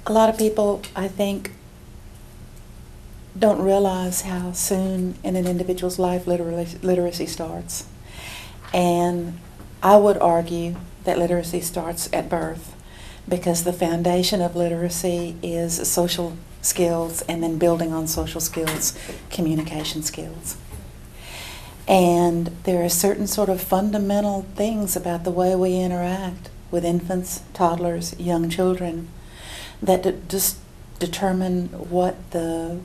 A lot of people, I think, don't realize how soon in an individual's life literacy starts. And I would argue that literacy starts at birth, because the foundation of literacy is social skills, and then building on social skills, communication skills. And there are certain sort of fundamental things about the way we interact with infants, toddlers, young children that just determine what the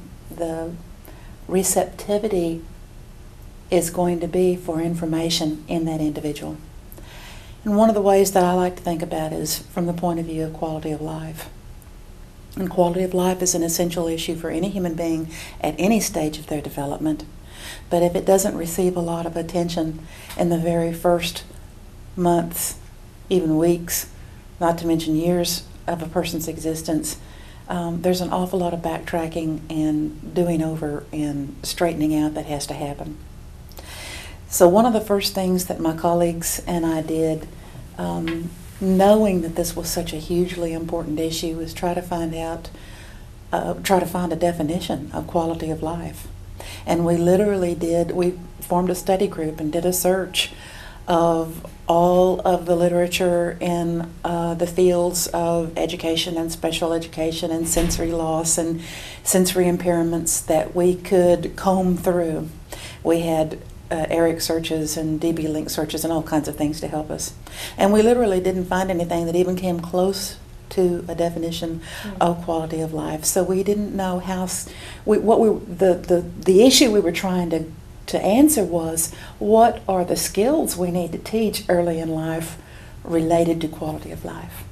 receptivity is going to be for information in that individual. And one of the ways that I like to think about it is from the point of view of quality of life. And quality of life is an essential issue for any human being at any stage of their development. But if it doesn't receive a lot of attention in the very first months, even weeks, not to mention years of a person's existence, there's an awful lot of backtracking and doing over and straightening out that has to happen. So one of the first things that my colleagues and I did, knowing that this was such a hugely important issue, was try to find a definition of quality of life. And we formed a study group and did a search of all of the literature in the fields of education and special education and sensory loss and sensory impairments that we could comb through. We had ERIC searches and DB link searches and all kinds of things to help us. And we literally didn't find anything that even came close to a definition of quality of life. So we didn't know the issue we were trying to answer was, what are the skills we need to teach early in life related to quality of life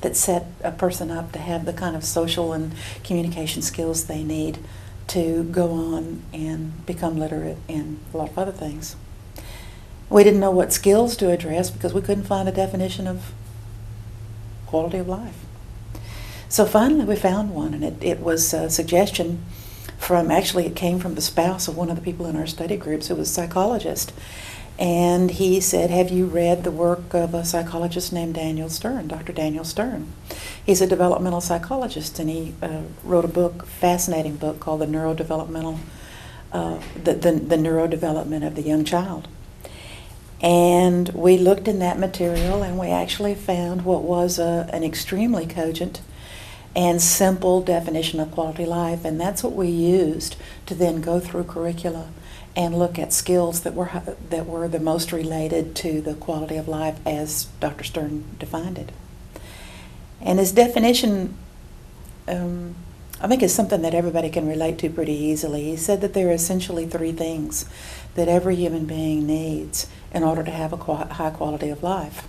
that set a person up to have the kind of social and communication skills they need to go on and become literate in a lot of other things. We didn't know what skills to address because we couldn't find a definition of quality of life. So finally we found one, and it was a suggestion it came from the spouse of one of the people in our study groups who was a psychologist. And he said, have you read the work of a psychologist named Daniel Stern, Dr. Daniel Stern? He's a developmental psychologist, and he wrote a fascinating book called The Neurodevelopment of the Young Child. And we looked in that material, and we actually found what was an extremely cogent and simple definition of quality life, and that's what we used to then go through curricula and look at skills that were the most related to the quality of life as Dr. Stern defined it. And his definition, I think, is something that everybody can relate to pretty easily. He said that there are essentially three things that every human being needs in order to have a high quality of life.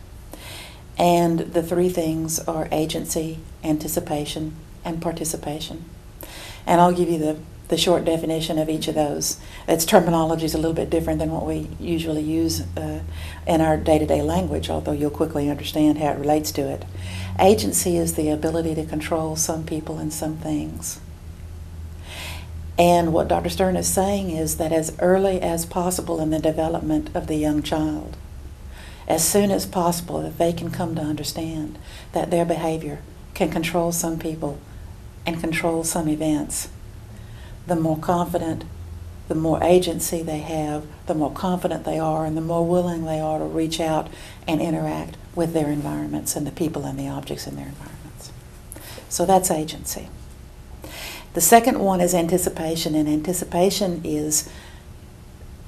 And the three things are agency, anticipation, and participation. And I'll give you the short definition of each of those. Its terminology is a little bit different than what we usually use in our day-to-day language, although you'll quickly understand how it relates to it. Agency is the ability to control some people and some things. And what Dr. Stern is saying is that as early as possible in the development of the young child, as soon as possible, that they can come to understand that their behavior can control some people and control some events, the more confident, the more agency they have, the more confident they are, and the more willing they are to reach out and interact with their environments and the people and the objects in their environments. So that's agency. The second one is anticipation, and anticipation is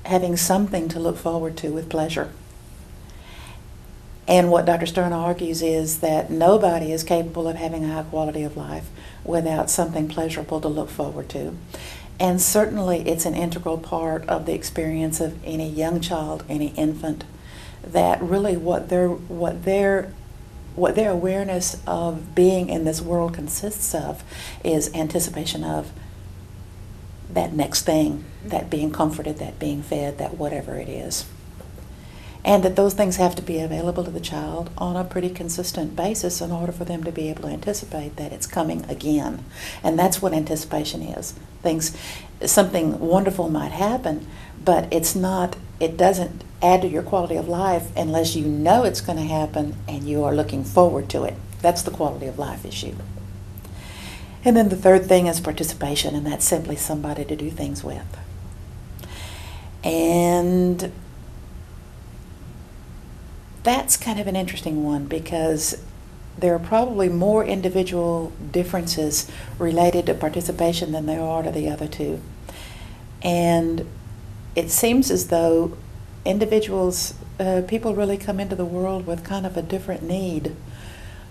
having something to look forward to with pleasure. And what Dr. Stern argues is that nobody is capable of having a high quality of life without something pleasurable to look forward to. And certainly it's an integral part of the experience of any young child, any infant, that really what their awareness of being in this world consists of is anticipation of that next thing, that being comforted, that being fed, that whatever it is. And that those things have to be available to the child on a pretty consistent basis in order for them to be able to anticipate that it's coming again. And that's what anticipation is. Something wonderful might happen, but it doesn't add to your quality of life unless you know it's going to happen and you are looking forward to it. That's the quality of life issue. And then the third thing is participation, and that's simply somebody to do things with. And that's kind of an interesting one because there are probably more individual differences related to participation than there are to the other two. And it seems as though individuals, people really come into the world with kind of a different need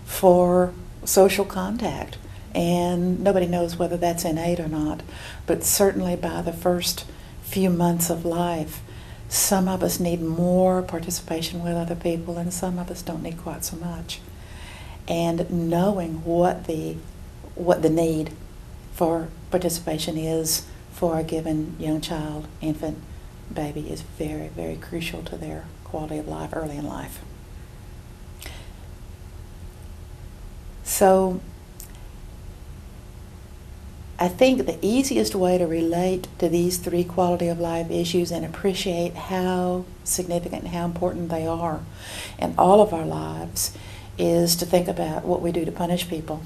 for social contact. And nobody knows whether that's innate or not, but certainly by the first few months of life, some of us need more participation with other people and some of us don't need quite so much. And knowing what the need for participation is for a given young child, infant, baby is very, very crucial to their quality of life early in life. So I think the easiest way to relate to these three quality of life issues and appreciate how significant and how important they are in all of our lives is to think about what we do to punish people.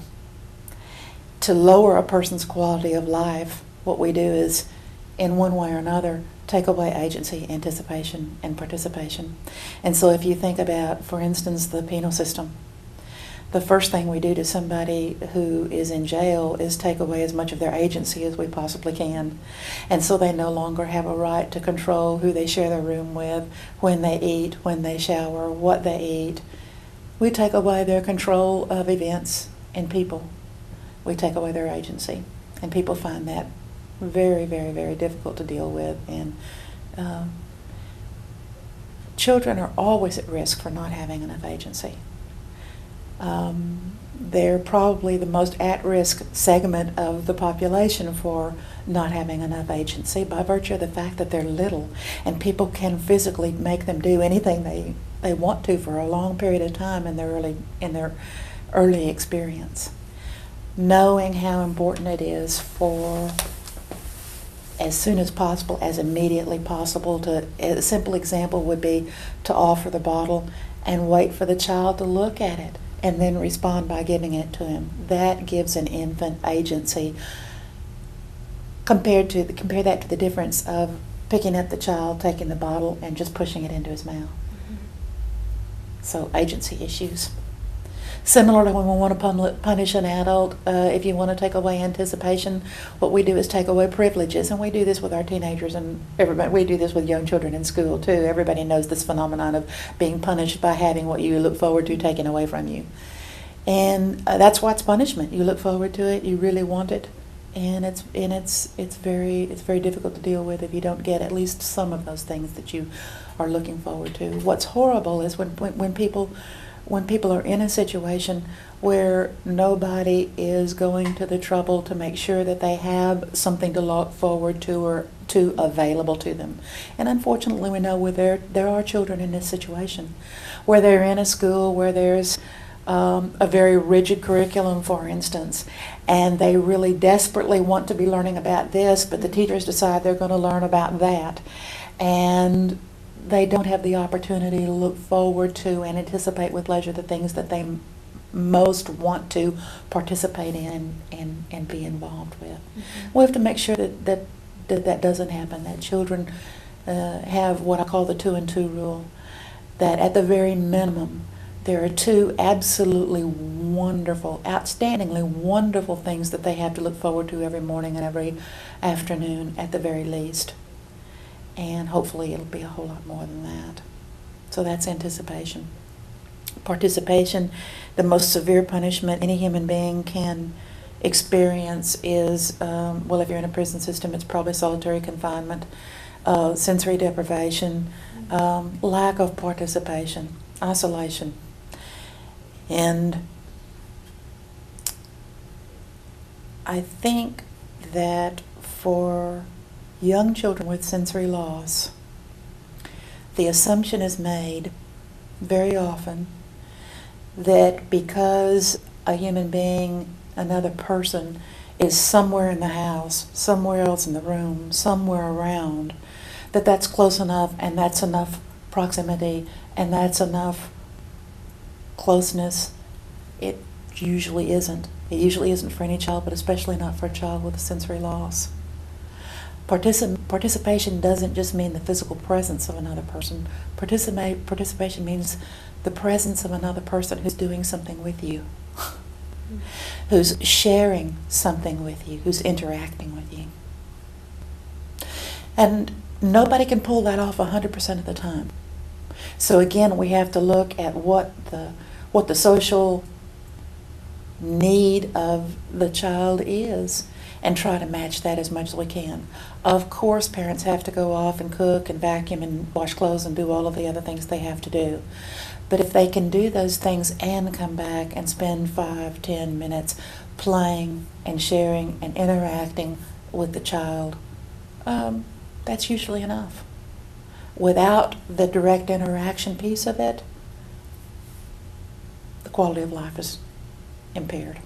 To lower a person's quality of life, what we do is, in one way or another, take away agency, anticipation, and participation. And so if you think about, for instance, the penal system, the first thing we do to somebody who is in jail is take away as much of their agency as we possibly can. And so they no longer have a right to control who they share their room with, when they eat, when they shower, what they eat. We take away their control of events and people. We take away their agency. And people find that very, very, very difficult to deal with. And children are always at risk for not having enough agency. They're probably the most at-risk segment of the population for not having enough agency by virtue of the fact that they're little and people can physically make them do anything they want to for a long period of time in their early experience. Knowing how important it is for, as soon as possible, as immediately possible, a simple example would be to offer the bottle and wait for the child to look at it and then respond by giving it to him. That gives an infant agency. Compare that to the difference of picking up the child, taking the bottle, and just pushing it into his mouth. Mm-hmm. So agency issues. Similarly, when we want to punish an adult, if you want to take away anticipation, what we do is take away privileges. And we do this with our teenagers and everybody. We do this with young children in school too. Everybody knows this phenomenon of being punished by having what you look forward to taken away from you. And that's what's punishment. You look forward to it, you really want it, and it's very difficult to deal with if you don't get at least some of those things that you are looking forward to. What's horrible is when people are in a situation where nobody is going to the trouble to make sure that they have something to look forward to or to available to them. And unfortunately, we know where there are children in this situation, where they're in a school where there's a very rigid curriculum, for instance, and they really desperately want to be learning about this, but the teachers decide they're going to learn about that. And they don't have the opportunity to look forward to and anticipate with leisure the things that they most want to participate in and be involved with. Mm-hmm. We have to make sure that doesn't happen, that children have what I call the 2 and 2 rule, that at the very minimum there are 2 absolutely wonderful, outstandingly wonderful things that they have to look forward to every morning and every afternoon at the very least. And hopefully it'll be a whole lot more than that. So that's anticipation. Participation, the most severe punishment any human being can experience is, well, if you're in a prison system, it's probably solitary confinement, sensory deprivation, lack of participation, isolation. And I think that for young children with sensory loss, the assumption is made very often that because a human being, another person, is somewhere in the house, somewhere else in the room, somewhere around, that's close enough and that's enough proximity and that's enough closeness. usually isn't. It usually isn't for any child, but especially not for a child with a sensory loss. Participation doesn't just mean the physical presence of another person. Participation means the presence of another person who's doing something with you, who's sharing something with you, who's interacting with you. And nobody can pull that off 100% of the time. So again, we have to look at what the social need of the child is and try to match that as much as we can. Of course, parents have to go off and cook and vacuum and wash clothes and do all of the other things they have to do. But if they can do those things and come back and spend 5-10 minutes playing and sharing and interacting with the child, that's usually enough. Without the direct interaction piece of it, the quality of life is impaired.